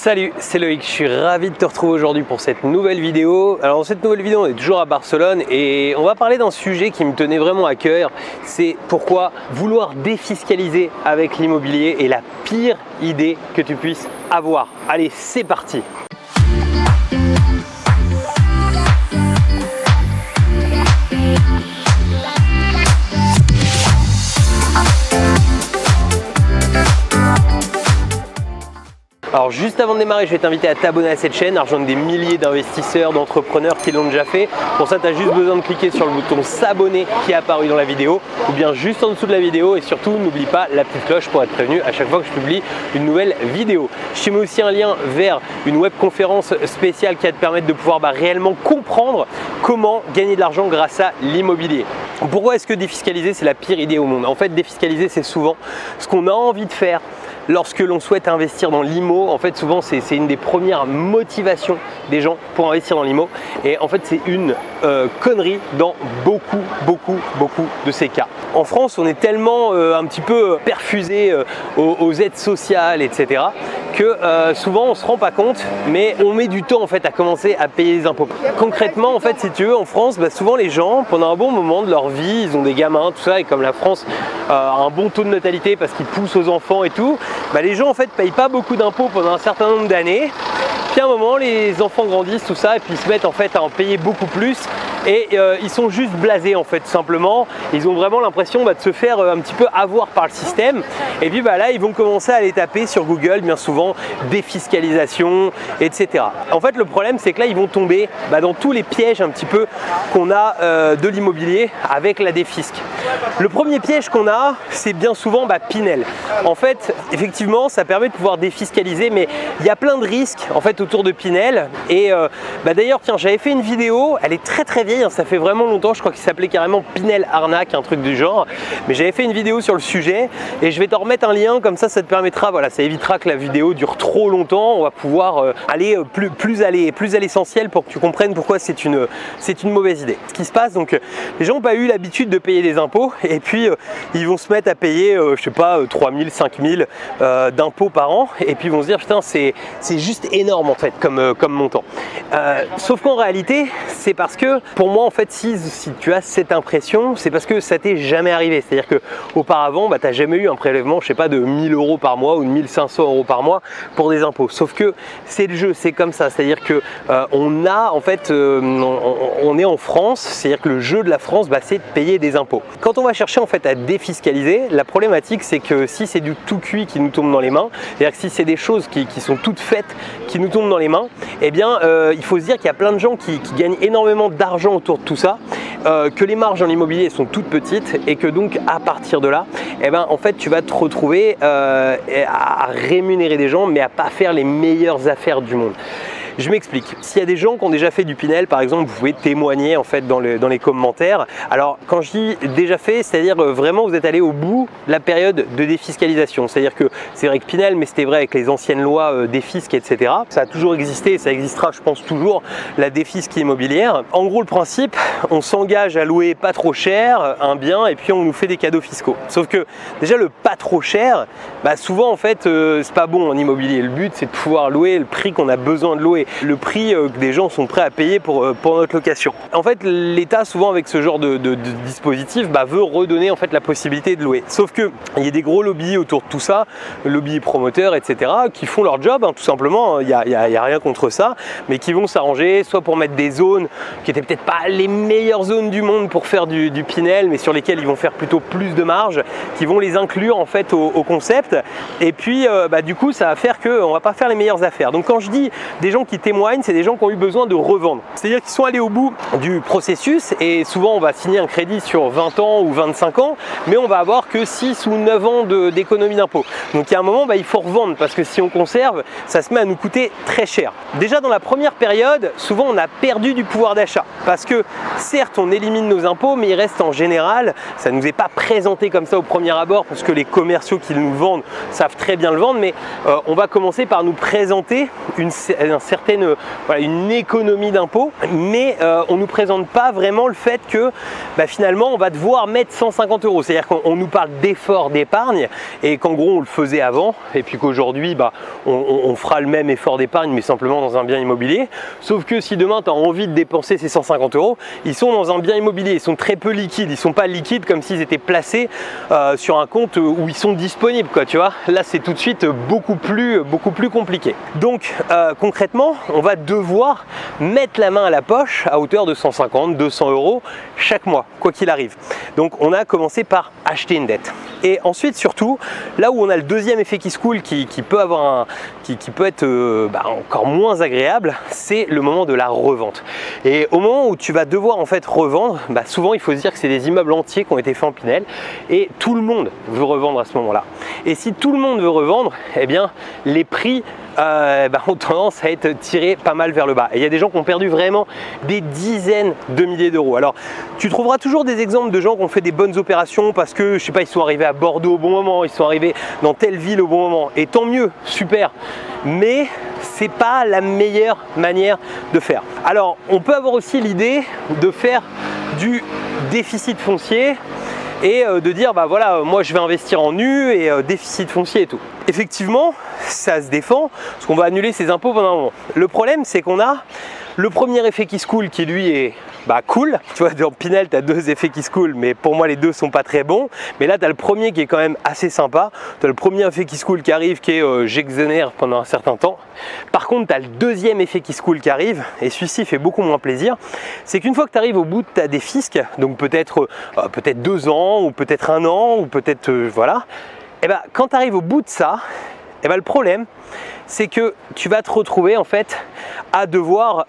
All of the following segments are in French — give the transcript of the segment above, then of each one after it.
Salut, c'est Loïc, je suis ravi de te retrouver aujourd'hui pour cette nouvelle vidéo. Alors dans cette nouvelle vidéo, on est toujours à Barcelone et on va parler d'un sujet qui me tenait vraiment à cœur. C'est pourquoi vouloir défiscaliser avec l'immobilier est la pire idée que tu puisses avoir. Allez, c'est parti! Alors juste avant de démarrer, je vais t'inviter à t'abonner à cette chaîne, à rejoindre des milliers d'investisseurs, d'entrepreneurs qui l'ont déjà fait. Pour ça, tu as juste besoin de cliquer sur le bouton s'abonner qui est apparu dans la vidéo ou bien juste en dessous de la vidéo, et surtout n'oublie pas la petite cloche pour être prévenu à chaque fois que je publie une nouvelle vidéo. Je te mets aussi un lien vers une webconférence spéciale qui va te permettre de pouvoir réellement comprendre comment gagner de l'argent grâce à l'immobilier. Pourquoi est-ce que défiscaliser c'est la pire idée au monde? En fait, défiscaliser c'est souvent ce qu'on a envie de faire lorsque l'on souhaite investir dans l'IMO. En fait, souvent c'est une des premières motivations des gens pour investir dans l'IMO, et en fait c'est une connerie dans beaucoup de ces cas. En France, on est tellement un petit peu perfusé aux aides sociales, etc., que souvent on se rend pas compte, mais on met du temps en fait à commencer à payer les impôts. Concrètement, en fait, si tu veux, en France, souvent les gens, pendant un bon moment de leur vie, ils ont des gamins, tout ça, et comme la France a un bon taux de natalité parce qu'ils poussent aux enfants et tout, les gens en fait payent pas beaucoup d'impôts pendant un certain nombre d'années. Puis à un moment, les enfants grandissent, tout ça, et puis ils se mettent en fait à en payer beaucoup plus, et ils sont juste blasés en fait, tout simplement. Ils ont vraiment l'impression de se faire un petit peu avoir par le système, et puis là ils vont commencer à les taper sur Google, bien souvent, défiscalisation, etc. En fait, le problème c'est que là ils vont tomber dans tous les pièges un petit peu qu'on a de l'immobilier avec la défisc. Le premier piège qu'on a, c'est bien souvent Pinel. En fait, effectivement, ça permet de pouvoir défiscaliser, mais il y a plein de risques en fait autour de Pinel. Et d'ailleurs, tiens, j'avais fait une vidéo, elle est très vieille, hein, ça fait vraiment longtemps, je crois qu'il s'appelait carrément Pinel Arnaque, un truc du genre. Mais j'avais fait une vidéo sur le sujet et je vais t'en remettre un lien, comme ça te permettra, ça évitera que la vidéo dure trop longtemps. On va pouvoir aller plus à l'essentiel pour que tu comprennes pourquoi c'est une mauvaise idée. Ce qui se passe, donc, les gens n'ont pas eu l'habitude de payer des impôts, et puis ils vont se mettre à payer, je sais pas, 3 000, 5 000 d'impôts par an, et puis ils vont se dire putain, c'est juste énorme en fait comme montant. Sauf qu'en réalité, c'est parce que pour moi en fait, si tu as cette impression, c'est parce que ça t'est jamais arrivé. C'est-à-dire que auparavant, tu n'as jamais eu un prélèvement, je sais pas, de 1 000 € par mois ou de 1 500 € par mois pour des impôts. Sauf que c'est le jeu, c'est comme ça. C'est-à-dire que on a en fait, on est en France, c'est-à-dire que le jeu de la France, c'est de payer des impôts. Quand on va chercher en fait à défiscaliser, la problématique c'est que si c'est du tout cuit qui nous tombe dans les mains, c'est-à-dire que si c'est des choses qui sont toutes faites qui nous tombent dans les mains, eh bien il faut se dire qu'il y a plein de gens qui gagnent énormément d'argent autour de tout ça, que les marges en immobilier sont toutes petites, et que donc à partir de là, en fait tu vas te retrouver à rémunérer des gens mais à pas faire les meilleures affaires du monde. Je m'explique. S'il y a des gens qui ont déjà fait du Pinel, par exemple, vous pouvez témoigner en fait dans les commentaires. Alors quand je dis déjà fait, c'est-à-dire vraiment vous êtes allé au bout de la période de défiscalisation. C'est-à-dire que c'est vrai que Pinel, mais c'était vrai avec les anciennes lois défisc, etc. Ça a toujours existé, ça existera, je pense, toujours, la défisc immobilière. En gros, le principe, on s'engage à louer pas trop cher un bien, et puis on nous fait des cadeaux fiscaux. Sauf que déjà le pas trop cher, souvent en fait c'est pas bon en immobilier. Le but c'est de pouvoir louer le prix qu'on a besoin de louer, le prix que des gens sont prêts à payer pour notre location. En fait, l'État, souvent avec ce genre de dispositif, veut redonner en fait la possibilité de louer. Sauf que il y a des gros lobbies autour de tout ça, lobbies promoteurs, etc., qui font leur job, tout simplement. Il y a rien contre ça, mais qui vont s'arranger soit pour mettre des zones qui étaient peut-être pas les meilleures zones du monde pour faire du Pinel, mais sur lesquelles ils vont faire plutôt plus de marge, qui vont les inclure en fait au concept. Et puis du coup, ça va faire qu'on va pas faire les meilleures affaires. Donc quand je dis des gens qui témoignent, c'est des gens qui ont eu besoin de revendre. C'est-à-dire qu'ils sont allés au bout du processus, et souvent on va signer un crédit sur 20 ans ou 25 ans, mais on va avoir que 6 ou 9 ans d'économie d'impôt. Donc il y a un moment, il faut revendre, parce que si on conserve, ça se met à nous coûter très cher. Déjà dans la première période, souvent on a perdu du pouvoir d'achat, parce que certes on élimine nos impôts, mais il reste en général, ça ne nous est pas présenté comme ça au premier abord, parce que les commerciaux qui nous vendent savent très bien le vendre, mais on va commencer par nous présenter un certain une économie d'impôt, mais on ne nous présente pas vraiment le fait que finalement on va devoir mettre 150 €. C'est-à-dire qu'on nous parle d'effort d'épargne et qu'en gros on le faisait avant et puis qu'aujourd'hui on fera le même effort d'épargne mais simplement dans un bien immobilier. Sauf que si demain tu as envie de dépenser ces 150 €, ils sont dans un bien immobilier, ils sont très peu liquides, ils ne sont pas liquides comme s'ils étaient placés sur un compte où ils sont disponibles, quoi, tu vois. Là c'est tout de suite beaucoup plus compliqué. Donc concrètement on va devoir mettre la main à la poche à hauteur de 150, 200 € chaque mois, quoi qu'il arrive. Donc on a commencé par acheter une dette. Et ensuite surtout, là où on a le deuxième effet qui se coule qui peut être encore moins agréable, c'est le moment de la revente. Et au moment où tu vas devoir en fait revendre, souvent il faut se dire que c'est des immeubles entiers qui ont été faits en Pinel et tout le monde veut revendre à ce moment-là. Et si tout le monde veut revendre, eh bien les prix ont tendance à être tirés pas mal vers le bas. Et il y a des gens qui ont perdu vraiment des dizaines de milliers d'euros. Alors tu trouveras toujours des exemples de gens qui ont fait des bonnes opérations parce que, je sais pas, ils sont arrivés à Bordeaux au bon moment, ils sont arrivés dans telle ville au bon moment. Et tant mieux, super. Mais c'est pas la meilleure manière de faire. Alors on peut avoir aussi l'idée de faire du déficit foncier et de dire moi je vais investir en nu et déficit foncier et tout. Effectivement ça se défend parce qu'on va annuler ses impôts pendant un moment. Le problème c'est qu'on a le premier effet qui se coule qui lui est cool. Tu vois, dans Pinel tu as deux effets qui se coulent mais pour moi les deux sont pas très bons. Mais là tu as le premier qui est quand même assez sympa. Tu as le premier effet qui se coule qui arrive qui est j'exonère pendant un certain temps. Par contre tu as le deuxième effet qui se coule qui arrive et celui-ci fait beaucoup moins plaisir. C'est qu'une fois que tu arrives au bout de ta défisque, donc peut-être 2 ans ou peut-être 1 an ou peut-être quand tu arrives au bout de ça, le problème c'est que tu vas te retrouver en fait à devoir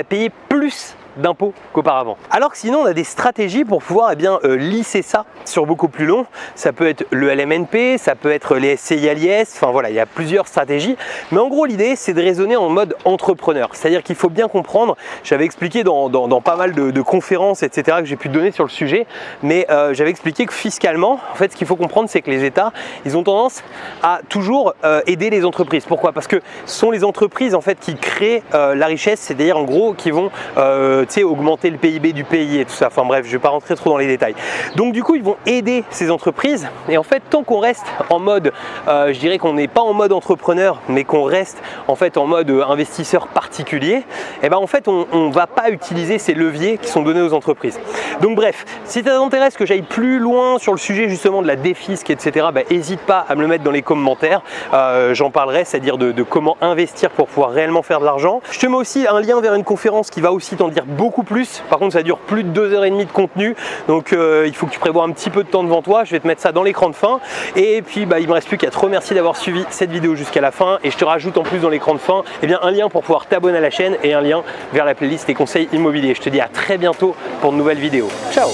payer plus d'impôts qu'auparavant. Alors que sinon on a des stratégies pour pouvoir lisser ça sur beaucoup plus long. Ça peut être le LMNP, ça peut être les SCI à l'IS, enfin voilà, il y a plusieurs stratégies. Mais en gros l'idée c'est de raisonner en mode entrepreneur. C'est-à-dire qu'il faut bien comprendre, j'avais expliqué dans pas mal de conférences etc. que j'ai pu donner sur le sujet, mais j'avais expliqué que fiscalement, en fait ce qu'il faut comprendre c'est que les États, ils ont tendance à toujours aider les entreprises. Pourquoi? Parce que ce sont les entreprises en fait qui créent la richesse, c'est-à-dire en gros qui vont augmenter le PIB du pays et tout ça. Enfin bref, je ne vais pas rentrer trop dans les détails. Donc du coup, ils vont aider ces entreprises et en fait, tant qu'on reste en mode, je dirais qu'on n'est pas en mode entrepreneur, mais qu'on reste en fait en mode investisseur particulier, en fait, on ne va pas utiliser ces leviers qui sont donnés aux entreprises. Donc bref, si ça t'intéresse que j'aille plus loin sur le sujet justement de la défisque, etc., n'hésite pas à me le mettre dans les commentaires. J'en parlerai, c'est-à-dire de comment investir pour pouvoir réellement faire de l'argent. Je te mets aussi un lien vers une conférence qui va aussi t'en dire beaucoup plus. Par contre ça dure plus de 2h30 de contenu, donc il faut que tu prévois un petit peu de temps devant toi. Je vais te mettre ça dans l'écran de fin et puis il me reste plus qu'à te remercier d'avoir suivi cette vidéo jusqu'à la fin et je te rajoute en plus dans l'écran de fin un lien pour pouvoir t'abonner à la chaîne et un lien vers la playlist des conseils immobiliers. Je te dis à très bientôt pour de nouvelles vidéos. Ciao.